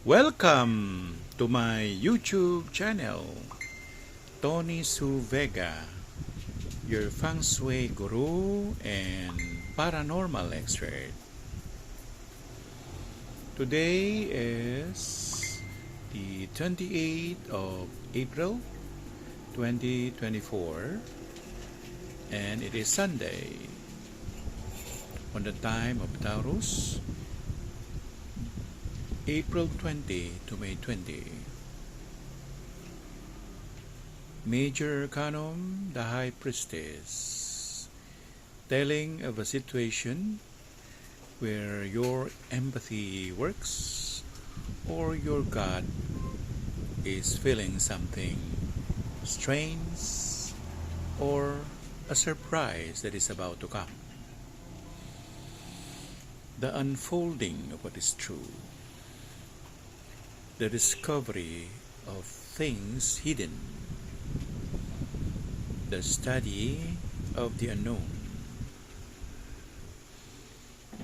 Welcome to my YouTube channel, Tony Su Vega, your feng shui guru and paranormal expert. Today is the 28th of April 2024 and it is Sunday on the time of Taurus, April 20 to May 20. Major Arcanum, the High Priestess, telling of a situation where your empathy works or your God is feeling something strange or a surprise that is about to come. The unfolding of what is true. The discovery of things hidden, the study of the unknown,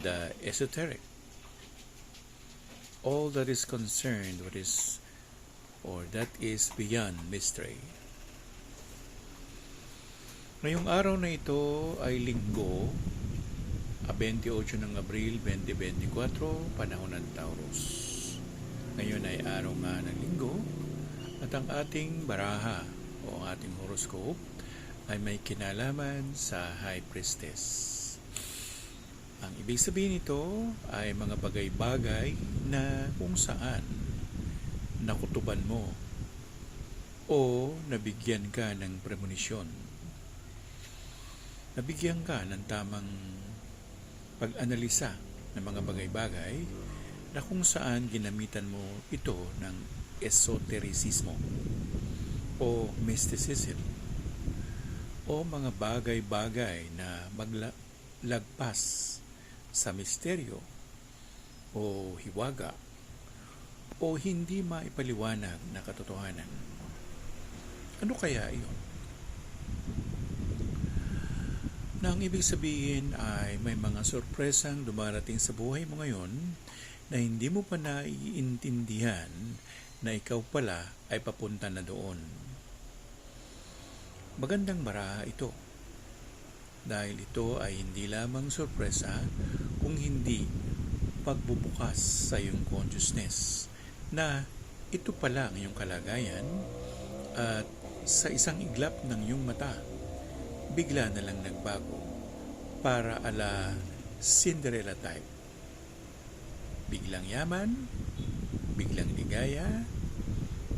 the esoteric, all that is concerned with is or that is beyond mystery. Ngayong araw na ito ay Linggo, 28 ng Abril 2024, panahon ng Taurus. Ngayon ay araw nga ng Linggo at ang ating baraha o ang ating horoscope ay may kinalaman sa High Priestess. Ang ibig sabihin nito ay mga bagay-bagay na kung saan nakutuban mo o nabigyan ka ng premonisyon. Nabigyan ka ng tamang pag-analisa ng mga bagay-bagay na kung saan ginamitan mo ito ng esotericismo o mysticism o mga bagay-bagay na maglagpas sa misteryo o hiwaga o hindi maipaliwanag na katotohanan. Ano kaya iyon? Na ang ibig sabihin ay may mga sorpresang dumarating sa buhay mo ngayon na hindi mo pa naiintindihan na ikaw pala ay papunta na doon. Magandang baraha ito dahil ito ay hindi lamang sorpresa kung hindi pagbubukas sa iyong consciousness na ito pala ang iyong kalagayan at sa isang iglap ng iyong mata bigla na lang nagbago para ala Cinderella type. Biglang yaman, biglang ligaya,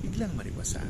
biglang maribasa.